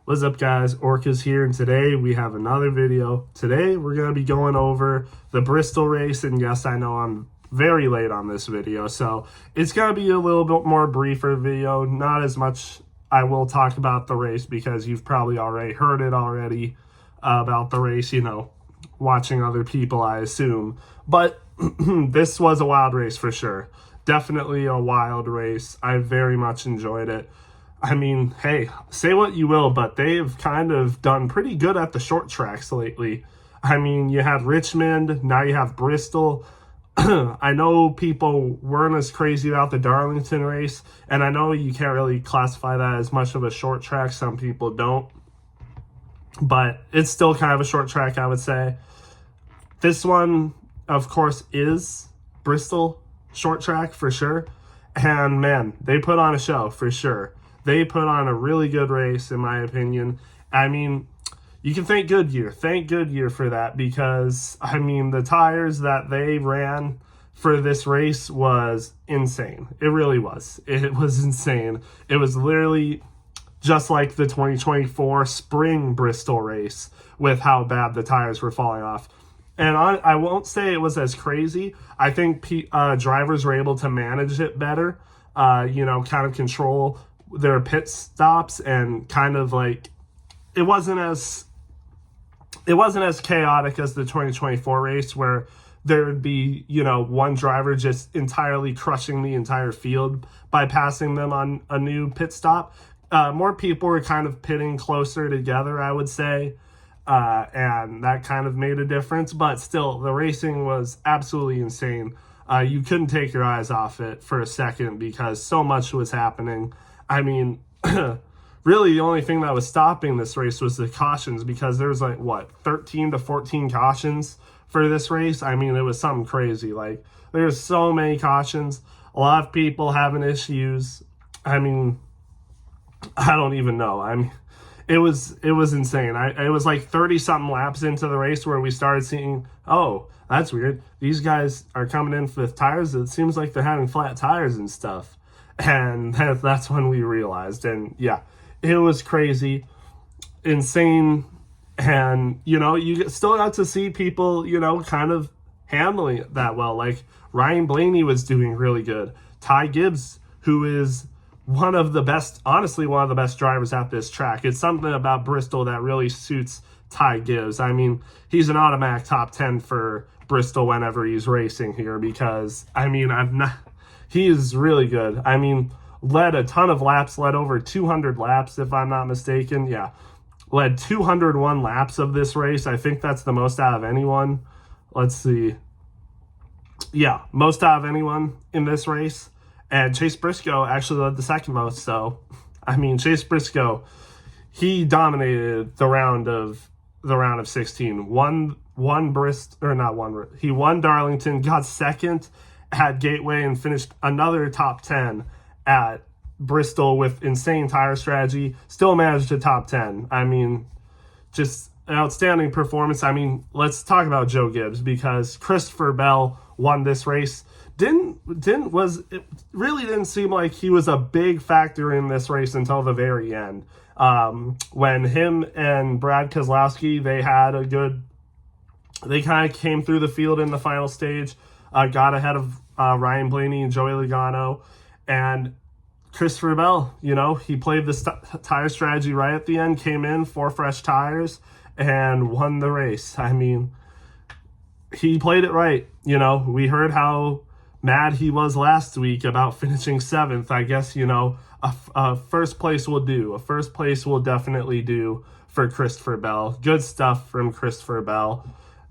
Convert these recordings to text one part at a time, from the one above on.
What's up, guys? Orca's here, and today we have another video. Today we're going to be going over the Bristol race, and yes, I know I'm very late on this video, so it's going to be a little bit more briefer video. Not as much I will talk about the race because you've probably already heard it already about the race, watching other people, I assume. But this was a wild race for sure. Definitely a wild race. I very much enjoyed it. I mean, hey, say what you will, but they've kind of done pretty good at the short tracks lately. I mean, you had Richmond, now you have Bristol. I know people weren't as crazy about the Darlington race, and I know you can't really classify that as much of a short track. Some people don't, but it's still kind of a short track, I would say. This one, of course, is Bristol short track for sure. And man, they put on a show for sure. They put on a really good race, in my opinion. I mean, you can thank Goodyear. Thank Goodyear for that because, I mean, the tires that they ran for this race was insane. It really was. It was insane. It was literally just like the 2024 spring Bristol race with how bad the tires were falling off. And I won't say it was as crazy. I think drivers were able to manage it better, kind of control their pit stops, and kind of like it wasn't as chaotic as the 2024 race where there would be, one driver just entirely crushing the entire field by passing them on a new pit stop. More people were kind of pitting closer together, I would say, and that kind of made a difference. But still, the racing was absolutely insane. You couldn't take your eyes off it for a second because so much was happening. I mean, really the only thing that was stopping this race was the cautions, because there was 13 to 14 cautions for this race. I mean, it was something crazy. Like, there's so many cautions, a lot of people having issues. I mean, I don't even know. I mean, it was insane. It was like 30 something laps into the race where we started seeing, oh, that's weird. These guys are coming in with tires. It seems like they're having flat tires and stuff. And that's when we realized. And yeah, it was crazy, insane. And, you still got to see people, kind of handling it that well. Like Ryan Blaney was doing really good. Ty Gibbs, who is one of the best drivers at this track. It's something about Bristol that really suits Ty Gibbs. I mean, he's an automatic top 10 for Bristol whenever he's racing here because, I mean, he is really good. I mean, led a ton of laps, led over 200 laps, if I'm not mistaken. Yeah, led 201 laps of this race. I think that's the most out of anyone. Let's see. Yeah, most out of anyone in this race. And Chase Briscoe actually led the second most. So, I mean, Chase Briscoe, he dominated the round of 16. He won Darlington, got second at Gateway, and finished another top 10 at Bristol with insane tire strategy. Still managed a top 10. I mean, just an outstanding performance. I mean, let's talk about Joe Gibbs because Christopher Bell won this race. It really didn't seem like he was a big factor in this race until the very end. When him and Brad Keselowski, they kind of came through the field in the final stage, got ahead of Ryan Blaney and Joey Logano, and Christopher Bell, he played the tire strategy right at the end, came in 4 fresh tires, and won the race. I mean, he played it right. We heard how mad he was last week about finishing 7th. I guess, a first place will do. A first place will definitely do for Christopher Bell. Good stuff from Christopher Bell.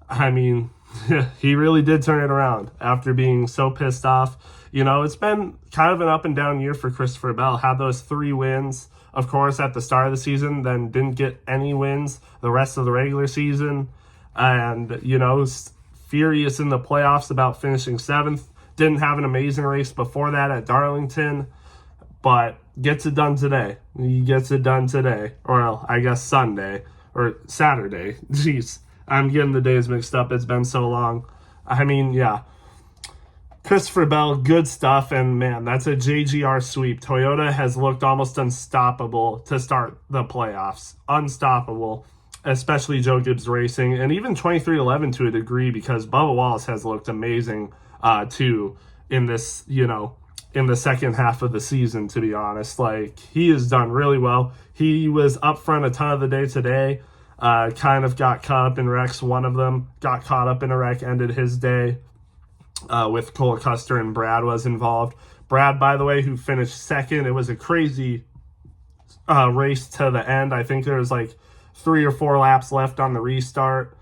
I mean, he really did turn it around after being so pissed off. It's been kind of an up and down year for Christopher Bell. Had those 3 wins, of course, at the start of the season, then didn't get any wins the rest of the regular season. And, furious in the playoffs about finishing 7th. Didn't have an amazing race before that at Darlington, but gets it done today. He gets it done today. Or I guess Sunday or Saturday. Jeez. I'm getting the days mixed up. It's been so long. I mean, yeah. Christopher Bell, good stuff, and man, that's a JGR sweep. Toyota has looked almost unstoppable to start the playoffs. Unstoppable, especially Joe Gibbs Racing, and even 2311 to a degree, because Bubba Wallace has looked amazing too in this, in the second half of the season, to be honest. Like, he has done really well. He was up front a ton of the day today, kind of got caught up in wrecks. One of them got caught up in a wreck, ended his day. With Cole Custer and Brad was involved. Brad, by the way, who finished second. It was a crazy race to the end. I think there was like 3 or 4 laps left on the restart.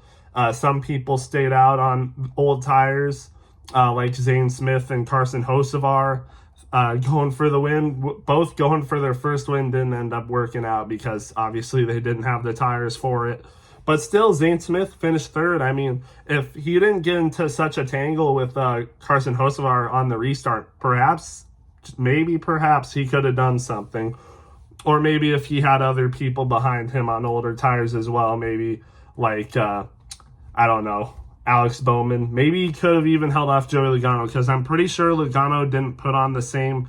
Some people stayed out on old tires, like Zane Smith and Carson Hocevar, going for the win. Both going for their first win didn't end up working out because obviously they didn't have the tires for it. But still, Zane Smith finished third. I mean, if he didn't get into such a tangle with Carson Hocevar on the restart, perhaps he could have done something. Or maybe if he had other people behind him on older tires as well, maybe like, I don't know, Alex Bowman. Maybe he could have even held off Joey Logano, because I'm pretty sure Logano didn't put on the same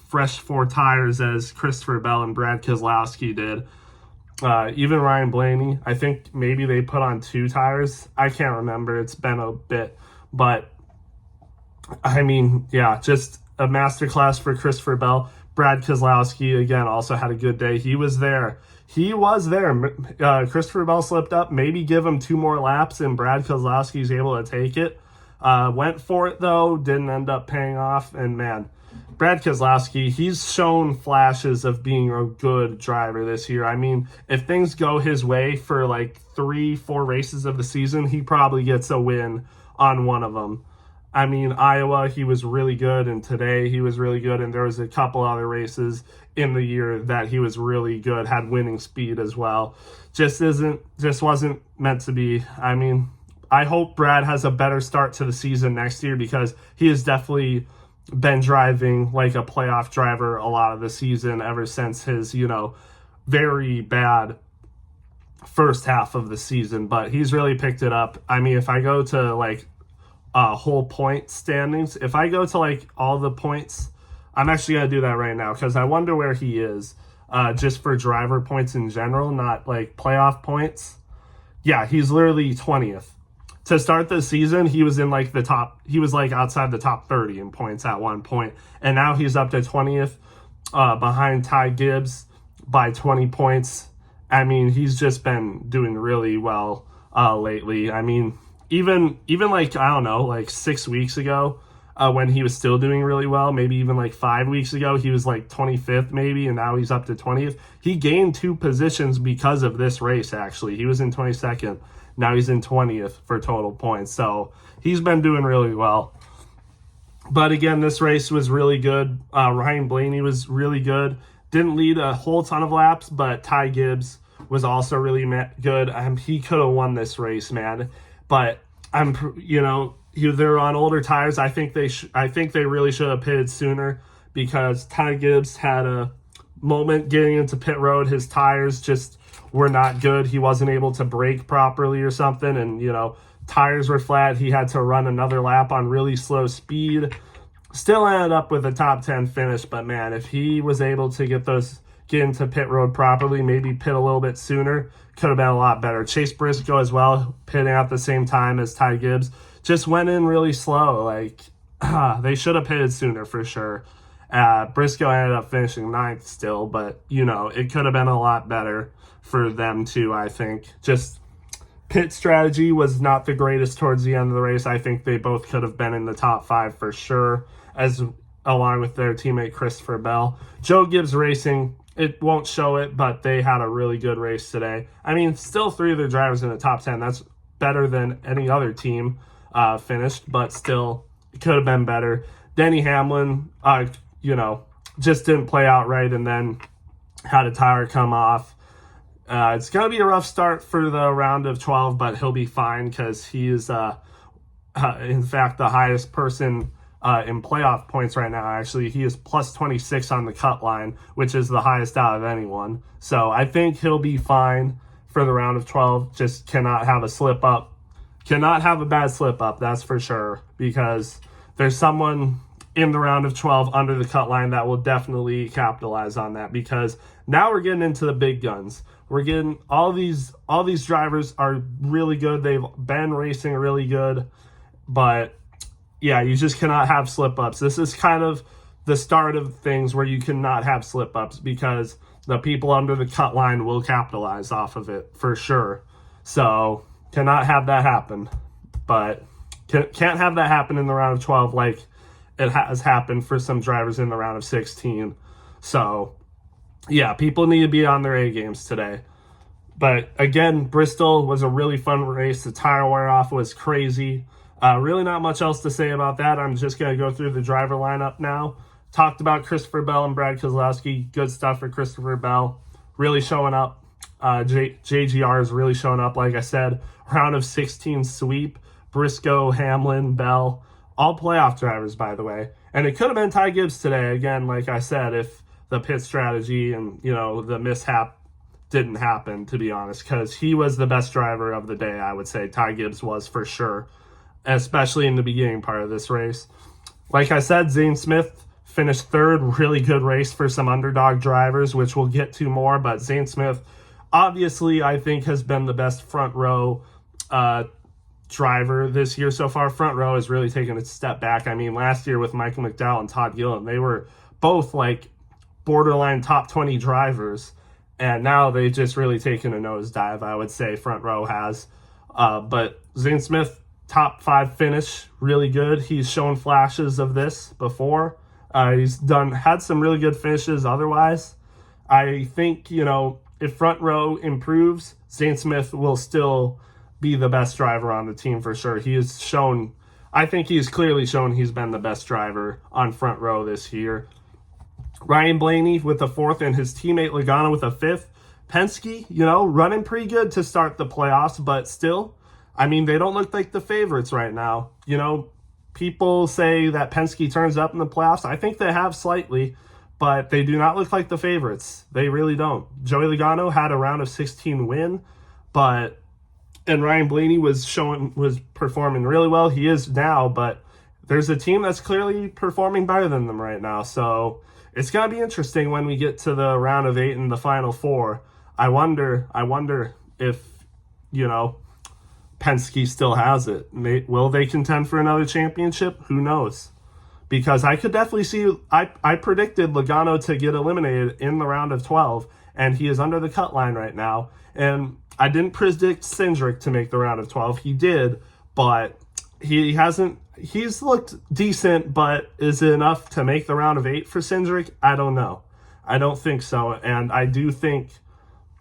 fresh 4 tires as Christopher Bell and Brad Keselowski did. Even Ryan Blaney, I think maybe they put on 2 tires. I can't remember. It's been a bit. But, I mean, yeah, just a masterclass for Christopher Bell. Brad Keselowski, again, also had a good day. He was there. Christopher Bell slipped up. Maybe give him 2 more laps, and Brad Keselowski's able to take it. Went for it, though. Didn't end up paying off. And, man, Brad Keselowski, he's shown flashes of being a good driver this year. I mean, if things go his way for like 3-4 races of the season, he probably gets a win on one of them. I mean, Iowa, he was really good, and today he was really good, and there was a couple other races in the year that he was really good, had winning speed as well. Just wasn't meant to be. I mean, I hope Brad has a better start to the season next year, because he has definitely been driving like a playoff driver a lot of the season ever since his, very bad first half of the season. But he's really picked it up. I mean, if I go to like whole point standings, if I go to like all the points, I'm actually going to do that right now, because I wonder where he is just for driver points in general, not like playoff points. Yeah, he's literally 20th. To start the season, he was in like he was like outside the top 30 in points at one point. And now he's up to 20th behind Ty Gibbs by 20 points. I mean, he's just been doing really well lately. I mean, even like, I don't know, like 6 weeks ago when he was still doing really well, maybe even like 5 weeks ago, he was like 25th maybe, and now he's up to 20th. He gained 2 positions because of this race, actually. He was in 22nd. Now he's in 20th for total points. So he's been doing really well. But again, this race was really good. Ryan Blaney was really good. Didn't lead a whole ton of laps, but Ty Gibbs was also really good. He could have won this race, man. But they're on older tires. I think they really should have pitted sooner, because Ty Gibbs had a moment getting into pit road. His tires just were not good. He wasn't able to brake properly or something, and tires were flat. He had to run another lap on really slow speed. Still ended up with a top 10 finish, but man, if he was able to get into pit road properly, maybe pit a little bit sooner, could have been a lot better. Chase Briscoe as well, pitting at the same time as Ty Gibbs, just went in really slow. Like, they should have pitted sooner for sure. Briscoe ended up finishing 9th still, but it could have been a lot better for them too. I think just pit strategy was not the greatest towards the end of the race. I think they both could have been in the top 5 for sure, along with their teammate Christopher Bell. Joe Gibbs Racing, it won't show it, but they had a really good race today. I mean, still 3 of their drivers in the top 10. That's better than any other team finished, but still it could have been better. Denny Hamlin, just didn't play out right, and then had a tire come off. It's going to be a rough start for the round of 12, but he'll be fine, because he is, in fact, the highest person in playoff points right now. Actually, he is plus 26 on the cut line, which is the highest out of anyone. So I think he'll be fine for the round of 12. Just cannot have a slip up. Cannot have a bad slip up, that's for sure, because there's someone in the round of 12 under the cut line that will definitely capitalize on that, because now we're getting into the big guns. We're getting all these drivers are really good. They've been racing really good, but yeah, you just cannot have slip ups. This is kind of the start of things where you cannot have slip ups, because the people under the cut line will capitalize off of it for sure. So cannot have that happen, but can't have that happen in the round of 12 like it has happened for some drivers in the round of 16. So yeah, people need to be on their A games today. But again, Bristol was a really fun race. The tire wear off was crazy. Really not much else to say about that. I'm just going to go through the driver lineup now. Talked about Christopher Bell and Brad Keselowski. Good stuff for Christopher Bell. Really showing up. JGR is really showing up, like I said. Round of 16 sweep. Briscoe, Hamlin, Bell. All playoff drivers, by the way. And it could have been Ty Gibbs today, again, like I said, if the pit strategy and, the mishap didn't happen, to be honest, because he was the best driver of the day, I would say. Ty Gibbs was for sure, especially in the beginning part of this race. Like I said, Zane Smith finished third. Really good race for some underdog drivers, which we'll get to more. But Zane Smith, obviously, I think has been the best front row driver this year so far. Front row has really taken a step back. I mean, last year with Michael McDowell and Todd Gilliland, they were both like borderline top 20 drivers, and now they've just really taken a nosedive, I would say. Front row has. But Zane Smith, top 5 finish, really good. He's shown flashes of this before. He's had some really good finishes otherwise. I think, if front row improves, Zane Smith will still be the best driver on the team for sure. I think he's clearly shown he's been the best driver on front row this year. Ryan Blaney with the 4th and his teammate Logano with a 5th. Penske, running pretty good to start the playoffs, but still, I mean, they don't look like the favorites right now. People say that Penske turns up in the playoffs. I think they have slightly, but they do not look like the favorites. They really don't. Joey Logano had a round of 16 win, and Ryan Blaney was performing really well. He is now, but there's a team that's clearly performing better than them right now. So it's going to be interesting when we get to the round of 8 and the final 4. I wonder if, Penske still has it. Will they contend for another championship? Who knows? Because I could definitely see, I predicted Logano to get eliminated in the round of 12, and he is under the cut line right now. And I didn't predict Cindric to make the round of 12. He did, but he's looked decent, but is it enough to make the round of 8 for Cindric? I don't know. I don't think so. And I do think,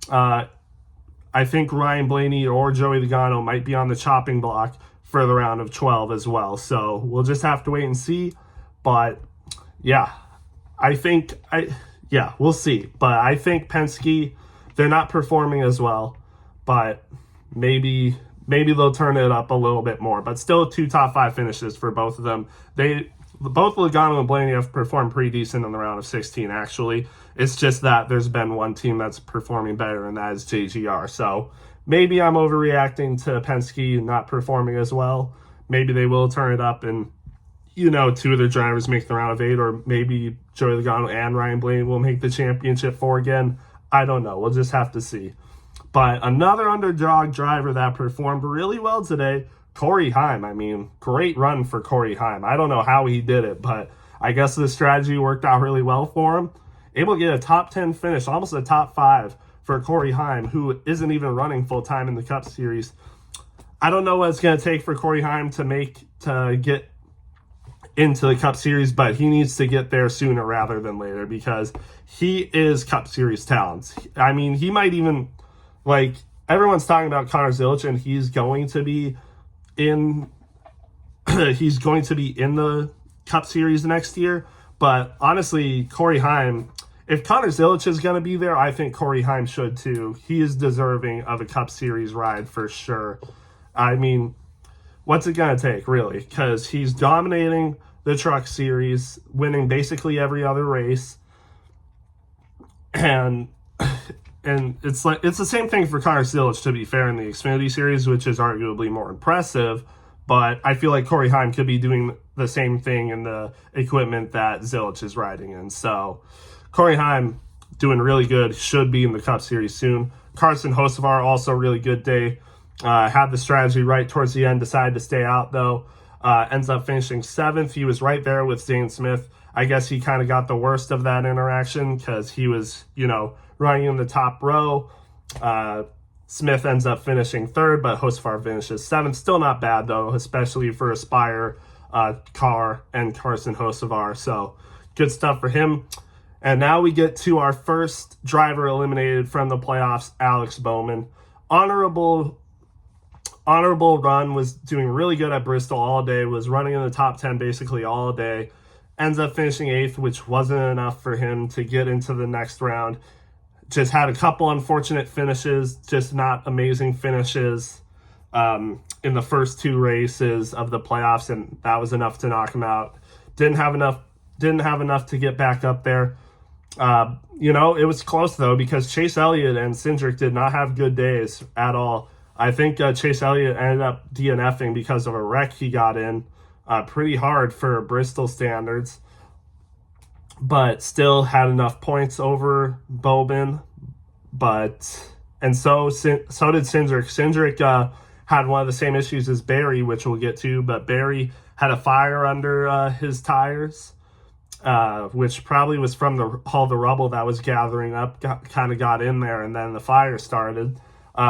Ryan Blaney or Joey Logano might be on the chopping block for the round of 12 as well. So we'll just have to wait and see. But yeah, we'll see. But I think Penske, they're not performing as well, but maybe they'll turn it up a little bit more. But still 2 top 5 finishes for both of them. Both Logano and Blaney have performed pretty decent in the round of 16, actually. It's just that there's been one team that's performing better, and that is JGR. So maybe I'm overreacting to Penske not performing as well. Maybe they will turn it up and, 2 of their drivers make the round of 8, or maybe Joey Logano and Ryan Blaney will make the championship 4 again. I don't know. We'll just have to see. But another underdog driver that performed really well today, Corey Heim. I mean, great run for Corey Heim. I don't know how he did it, but I guess the strategy worked out really well for him. Able to get a top 10 finish, almost a top 5 for Corey Heim, who isn't even running full-time in the Cup Series. I don't know what it's going to take for Corey Heim to get into the Cup Series, but he needs to get there sooner rather than later, because he is Cup Series talent. I mean, he might even, everyone's talking about Connor Zilic, and he's going to be in the Cup Series next year. But honestly, Corey Heim, if Connor Zilic is going to be there, I think Corey Heim should too. He is deserving of a Cup Series ride for sure. I mean, what's it going to take, really? Because he's dominating the Truck Series, winning basically every other race. And it's the same thing for Connor Zilic, to be fair, in the Xfinity Series, which is arguably more impressive. But I feel like Corey Heim could be doing the same thing in the equipment that Zilic is riding in. So Corey Heim doing really good, should be in the Cup Series soon. Carson Hocevar, also really good day. Had the strategy right towards the end, decided to stay out though. Ends up finishing 7th. He was right there with Zane Smith. I guess he kind of got the worst of that interaction because he was, running in the top row. Smith ends up finishing 3rd, but Hocevar finishes 7th. Still not bad though, especially for a Spire car and Carson Hocevar. So good stuff for him. And now we get to our first driver eliminated from the playoffs, Alex Bowman. Honorable run, was doing really good at Bristol all day, was running in the top 10 basically all day. Ends up finishing 8th, which wasn't enough for him to get into the next round. Just had a couple unfortunate finishes, just not amazing finishes in the first 2 races of the playoffs, and that was enough to knock him out. Didn't have enough to get back up there. It was close though, because Chase Elliott and Cindric did not have good days at all. I think Chase Elliott ended up DNFing because of a wreck he got in, pretty hard for Bristol standards, but still had enough points over Bowman. And so did Cindric. Cindric had one of the same issues as Barry, which we'll get to, but Barry had a fire under his tires, which probably was from all the rubble that was gathering up, got in there, and then the fire started,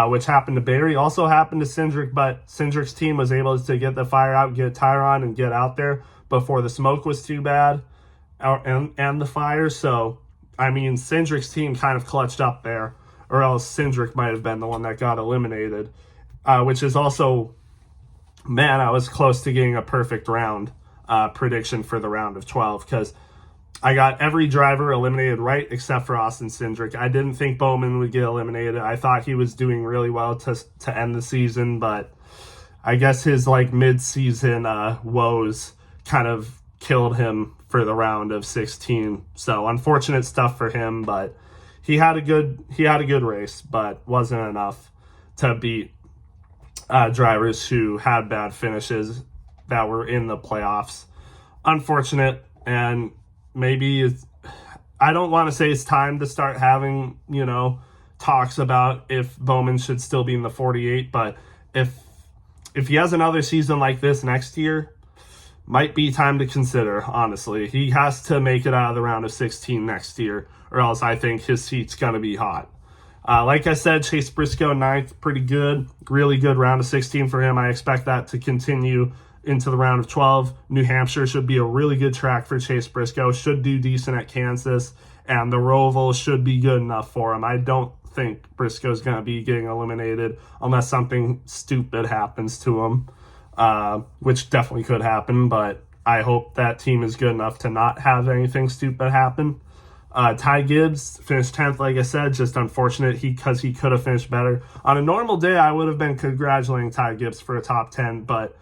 which happened to Barry. Also happened to Cindric, but Cindric's team was able to get the fire out, get a tire on, and get out there before the smoke was too bad, and the fire. So, Cindric's team kind of clutched up there, or else Cindric might have been the one that got eliminated, which is also, man, I was close to getting a perfect round prediction for the round of 12, because I got every driver eliminated right except for Austin Cindric. I didn't think Bowman would get eliminated. I thought he was doing really well to end the season, but I guess his mid-season woes kind of killed him for the round of 16. So unfortunate stuff for him, but he had a good race, but wasn't enough to beat drivers who had bad finishes that were in the playoffs. Unfortunate, and maybe I don't want to say it's time to start having, talks about if Bowman should still be in the 48, but if he has another season like this next year, might be time to consider, honestly. He has to make it out of the round of 16 next year, or else I think his seat's going to be hot. Like I said, Chase Briscoe 9th, pretty good. Really good round of 16 for him. I expect that to continue into the round of 12. New Hampshire should be a really good track for Chase Briscoe. Should do decent at Kansas, and the Roval should be good enough for him. I don't think Briscoe's going to be getting eliminated unless something stupid happens to him, which definitely could happen, but I hope that team is good enough to not have anything stupid happen. Ty Gibbs finished 10th, like I said, just unfortunate because he could have finished better. On a normal day, I would have been congratulating Ty Gibbs for a top 10, but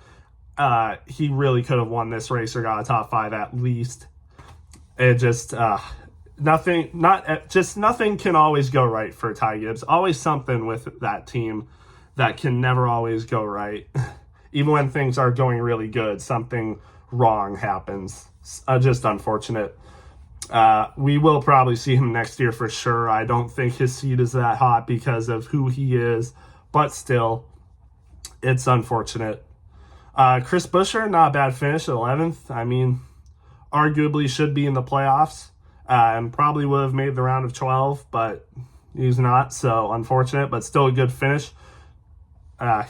he really could have won this race or got a top 5 at least. It just nothing can always go right for Ty Gibbs. Always something with that team that can never always go right. Even when things are going really good, something wrong happens. Just unfortunate. We will probably see him next year for sure. I don't think his seat is that hot because of who he is, but still, it's unfortunate. Chris Buescher, not a bad finish, 11th. Arguably should be in the playoffs, and probably would have made the round of 12, but he's not, so unfortunate, but still a good finish.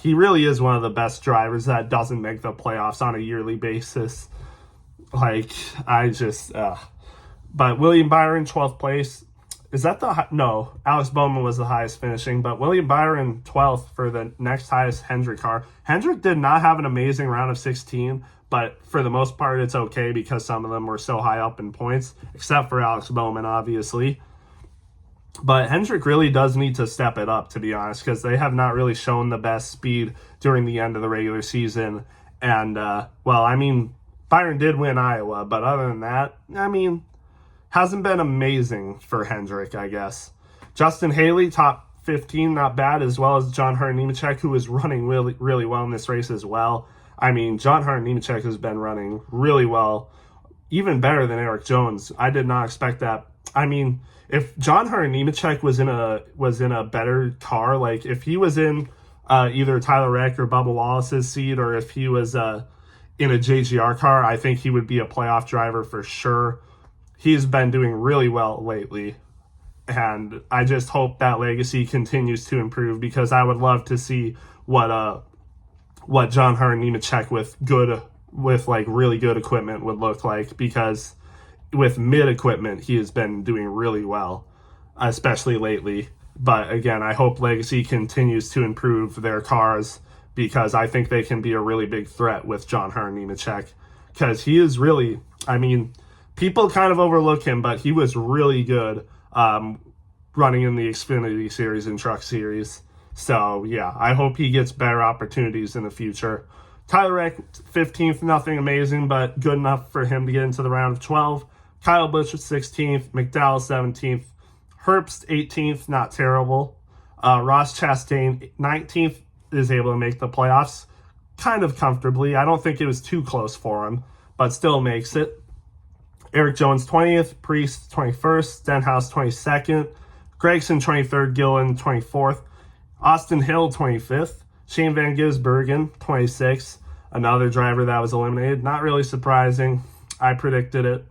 He really is one of the best drivers that doesn't make the playoffs on a yearly basis. But William Byron, 12th place. Is that no, Alex Bowman was the highest finishing, but William Byron, 12th for the next highest Hendrick car. Hendrick did not have an amazing round of 16, but for the most part, it's okay because some of them were so high up in points, except for Alex Bowman, obviously. But Hendrick really does need to step it up, to be honest, because they have not really shown the best speed during the end of the regular season. And, Byron did win Iowa, but other than that, hasn't been amazing for Hendrick, I guess. Justin Haley, top 15, not bad, as well as John Hart Nemechek, who is running really, really well in this race as well. I mean, John Hunter Nemechek has been running really well, even better than Eric Jones. I did not expect that. I mean, if John Hunter Nemechek was in a better car, like if he was in either Tyler Reddick or Bubba Wallace's seat, or if he was in a JGR car, I think he would be a playoff driver for sure. He's been doing really well lately, and I just hope that legacy continues to improve, because I would love to see what John Hunter Nemechek with like really good equipment would look like, because with mid equipment he has been doing really well, especially lately. But again, I hope Legacy continues to improve their cars, because I think they can be a really big threat with John Hunter Nemechek, because he is really, I mean, people kind of overlook him, but he was really good running in the Xfinity Series and Truck Series. So yeah, I hope he gets better opportunities in the future. Tyler Reddick, 15th, nothing amazing, but good enough for him to get into the round of 12. Kyle Busch, 16th. McDowell, 17th. Herbst, 18th, not terrible. Ross Chastain, 19th, is able to make the playoffs kind of comfortably. I don't think it was too close for him, but still makes it. Eric Jones, 20th. Priest, 21st. Stenhouse, 22nd. Gregson, 23rd. Gillen, 24th. Austin Hill, 25th. Shane Van Gisbergen, 26th. Another driver that was eliminated. Not really surprising. I predicted it.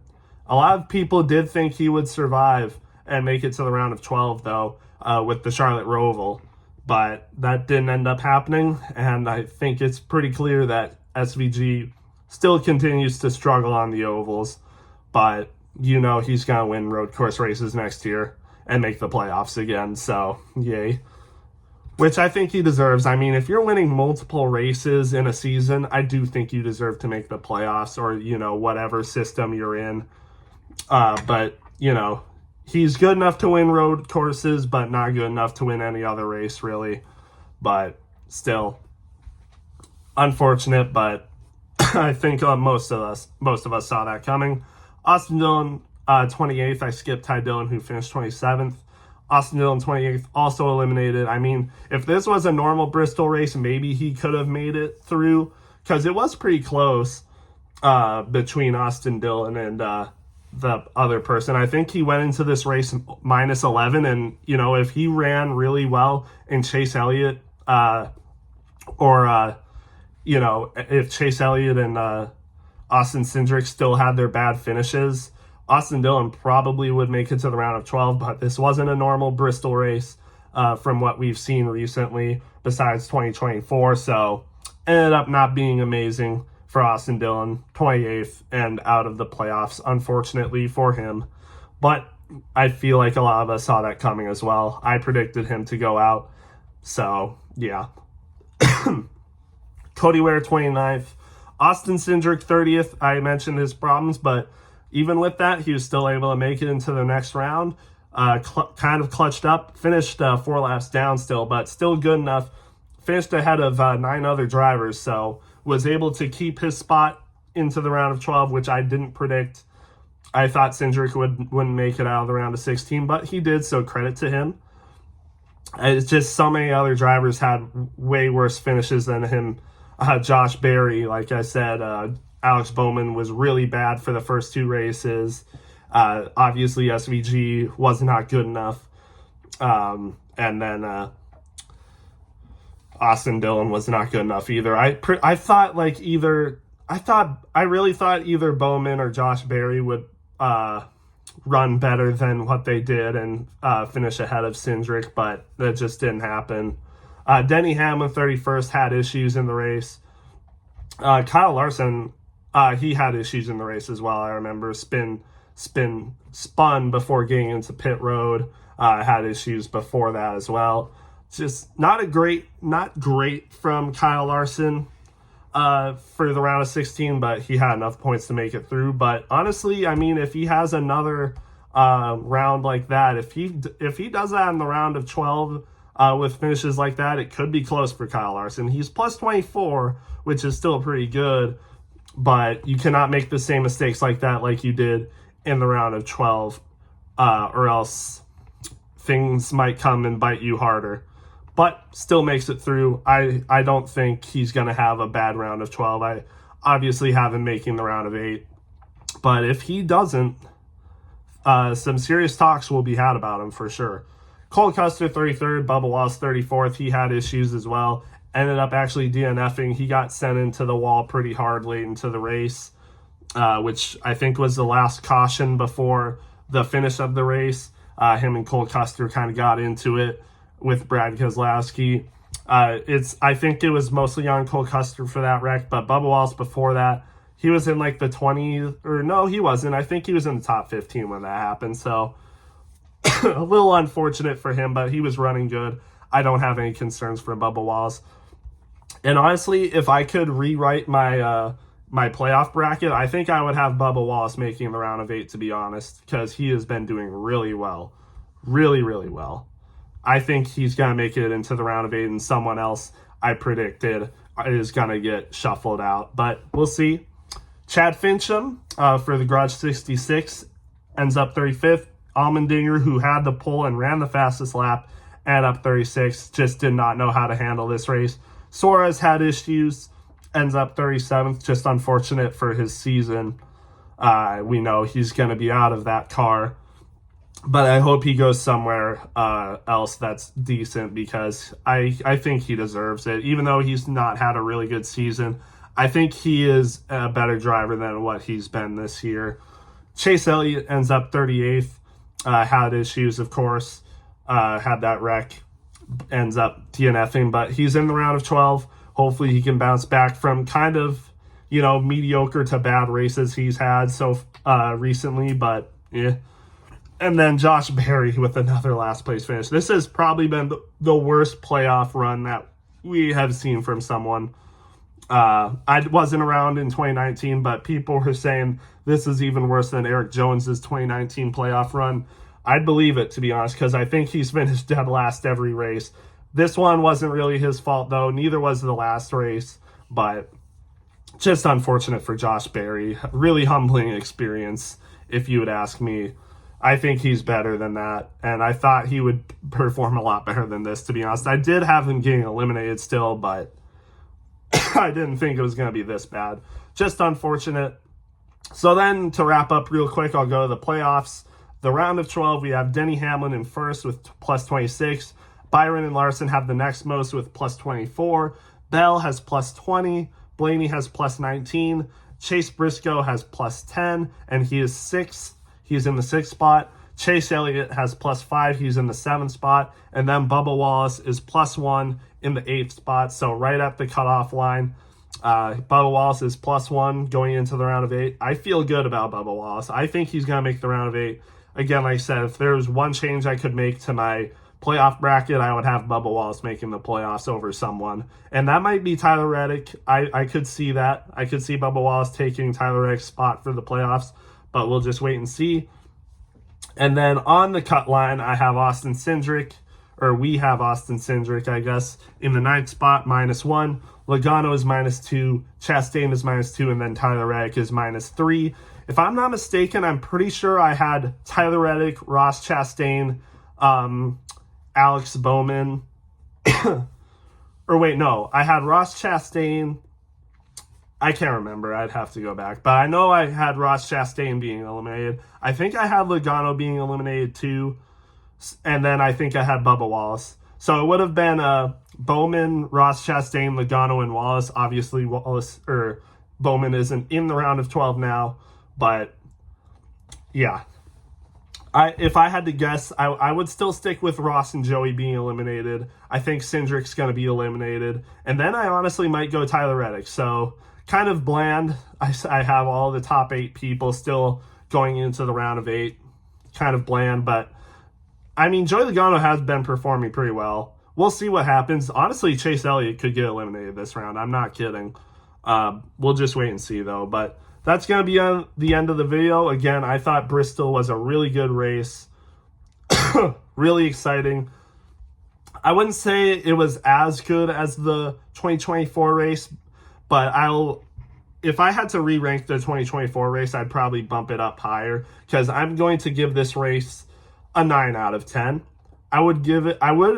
A lot of people did think he would survive and make it to the round of 12, though, with the Charlotte Roval. But that didn't end up happening, and I think it's pretty clear that SVG still continues to struggle on the ovals. But you know he's going to win road course races next year and make the playoffs again, so yay. Which I think he deserves. I mean, if you're winning multiple races in a season, I do think you deserve to make the playoffs, or, you know, whatever system you're in. But, you know, he's good enough to win road courses, but not good enough to win any other race, really. But still, unfortunate, but I think most of us saw that coming. Austin Dillon, 28th. I skipped Ty Dillon, who finished 27th. Austin Dillon, 28th, also eliminated. I mean, if this was a normal Bristol race, maybe he could have made it through, because it was pretty close between Austin Dillon and the other person. I think he went into this race minus 11, and, you know, if he ran really well and Chase Elliott, you know, if Chase Elliott and Austin Cindric still had their bad finishes, Austin Dillon probably would make it to the round of 12, but this wasn't a normal Bristol race from what we've seen recently, besides 2024, so ended up not being amazing for Austin Dillon, 28th, and out of the playoffs, unfortunately for him. But I feel like a lot of us saw that coming as well. I predicted him to go out, so yeah. Cody Ware, 29th. Austin Cindric, 30th. I mentioned his problems, but even with that, he was still able to make it into the next round. Kind of clutched up, finished 4 laps down still, but still good enough. Finished ahead of 9 other drivers, so was able to keep his spot into the round of 12, which I didn't predict. I thought Cindric wouldn't make it out of the round of 16, but he did, so credit to him. It's just so many other drivers had way worse finishes than him. Josh Berry, like I said, Alex Bowman was really bad for the first 2 races. Obviously, SVG was not good enough. And then Austin Dillon was not good enough either. I really thought either Bowman or Josh Berry would run better than what they did and finish ahead of Cindric, but that just didn't happen. Denny Hamlin, 31st, had issues in the race. Kyle Larson, he had issues in the race as well. I remember spun before getting into pit road. Had issues before that as well. Just not great from Kyle Larson for the round of 16, but he had enough points to make it through. But honestly, I mean, if he has another round like that, if he does that in the round of 12 with finishes like that, it could be close for Kyle Larson. He's plus 24, which is still pretty good, but you cannot make the same mistakes like that like you did in the round of 12, or else things might come and bite you harder. but still makes it through. I don't think he's going to have a bad round of 12. I obviously have him making the round of 8. But if he doesn't, some serious talks will be had about him for sure. Cole Custer, 33rd. Bubba Wallace, 34th. He had issues as well. Ended up actually DNFing. He got sent into the wall pretty hard late into the race, which I think was the last caution before the finish of the race. Him and Cole Custer kind of got into it with Brad Keselowski. I think it was mostly on Cole Custer for that wreck, but Bubba Wallace before that, he was in like the 20, or no, he wasn't. I think he was in the top 15 when that happened. So a little unfortunate for him, but he was running good. I don't have any concerns for Bubba Wallace. And honestly, if I could rewrite my my playoff bracket, I think I would have Bubba Wallace making the round of 8, to be honest, because he has been doing really well. Really, really well. I think he's going to make it into the round of 8, and someone else I predicted is going to get shuffled out. But we'll see. Chad Fincham for the Garage 66 ends up 35th. Allmendinger, who had the pole and ran the fastest lap, ended up 36th. Just did not know how to handle this race. Suarez had issues, ends up 37th. Just unfortunate for his season. We know he's going to be out of that car. But I hope he goes somewhere else that's decent, because I think he deserves it. Even though he's not had a really good season, I think he is a better driver than what he's been this year. Chase Elliott ends up 38th. Had issues, of course. Had that wreck. Ends up DNFing, but he's in the round of 12. Hopefully he can bounce back from kind of, mediocre to bad races he's had so recently, but yeah. And then Josh Berry with another last place finish. This has probably been the worst playoff run that we have seen from someone. I wasn't around in 2019, but people were saying this is even worse than Eric Jones's 2019 playoff run. I'd believe it, to be honest, because I think he's finished dead last every race. This one wasn't really his fault, though. Neither was the last race, but just unfortunate for Josh Berry. Really humbling experience, if you would ask me. I think he's better than that, and I thought he would perform a lot better than this, to be honest. I did have him getting eliminated still, but I didn't think it was going to be this bad. Just unfortunate. So then, to wrap up real quick, I'll go to the playoffs. The round of 12, we have Denny Hamlin in first with plus 26. Byron and Larson have the next most with plus 24. Bell has plus 20. Blaney has plus 19. Chase Briscoe has plus 10, and he is 6th. He's in the 6th spot. Chase Elliott has plus 5. He's in the 7th spot. And then Bubba Wallace is plus 1 in the 8th spot. So right at the cutoff line. Bubba Wallace is plus 1 going into the round of 8. I feel good about Bubba Wallace. I think he's going to make the round of 8. Again, like I said, if there was one change I could make to my playoff bracket, I would have Bubba Wallace making the playoffs over someone. And that might be Tyler Reddick. I could see that. I could see Bubba Wallace taking Tyler Reddick's spot for the playoffs, but we'll just wait and see. And then on the cut line, I have Austin Cindric, or we have Austin Cindric, I guess, in the 9th spot, -1. Logano is -2. Chastain is -2, and then Tyler Reddick is -3. If I'm not mistaken, I'm pretty sure I had Tyler Reddick, Ross Chastain, Alex Bowman. Or wait, no. I had Ross Chastain. I can't remember. I'd have to go back. But I know I had Ross Chastain being eliminated. I think I had Logano being eliminated too. And then I think I had Bubba Wallace. So it would have been Bowman, Ross Chastain, Logano, and Wallace. Obviously, Bowman isn't in the round of 12 now. But yeah. If I had to guess, I would still stick with Ross and Joey being eliminated. I think Cindric's going to be eliminated. And then I honestly might go Tyler Reddick. So kind of bland. I have all the top 8 people still going into the round of 8. Kind of bland, but I mean, Joey Logano has been performing pretty well. We'll see what happens. Honestly, Chase Elliott could get eliminated this round. I'm not kidding. We'll just wait and see, though. But that's going to be on the end of the video. Again, I thought Bristol was a really good race. Really exciting. I wouldn't say it was as good as the 2024 race, but if I had to re-rank the 2024 race, I'd probably bump it up higher, because I'm going to give this race a 9 out of 10. I would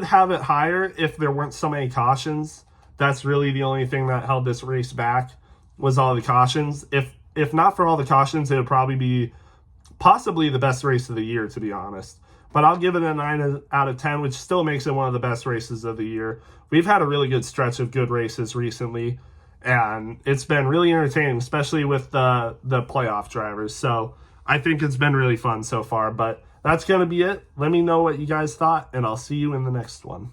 have it higher if there weren't so many cautions. That's really the only thing that held this race back, was all the cautions. If not for all the cautions, it would probably be possibly the best race of the year, to be honest. But I'll give it a 9 out of 10, which still makes it one of the best races of the year. We've had a really good stretch of good races recently, and it's been really entertaining, especially with the playoff drivers. So I think it's been really fun so far. But that's going to be it. Let me know what you guys thought, and I'll see you in the next one.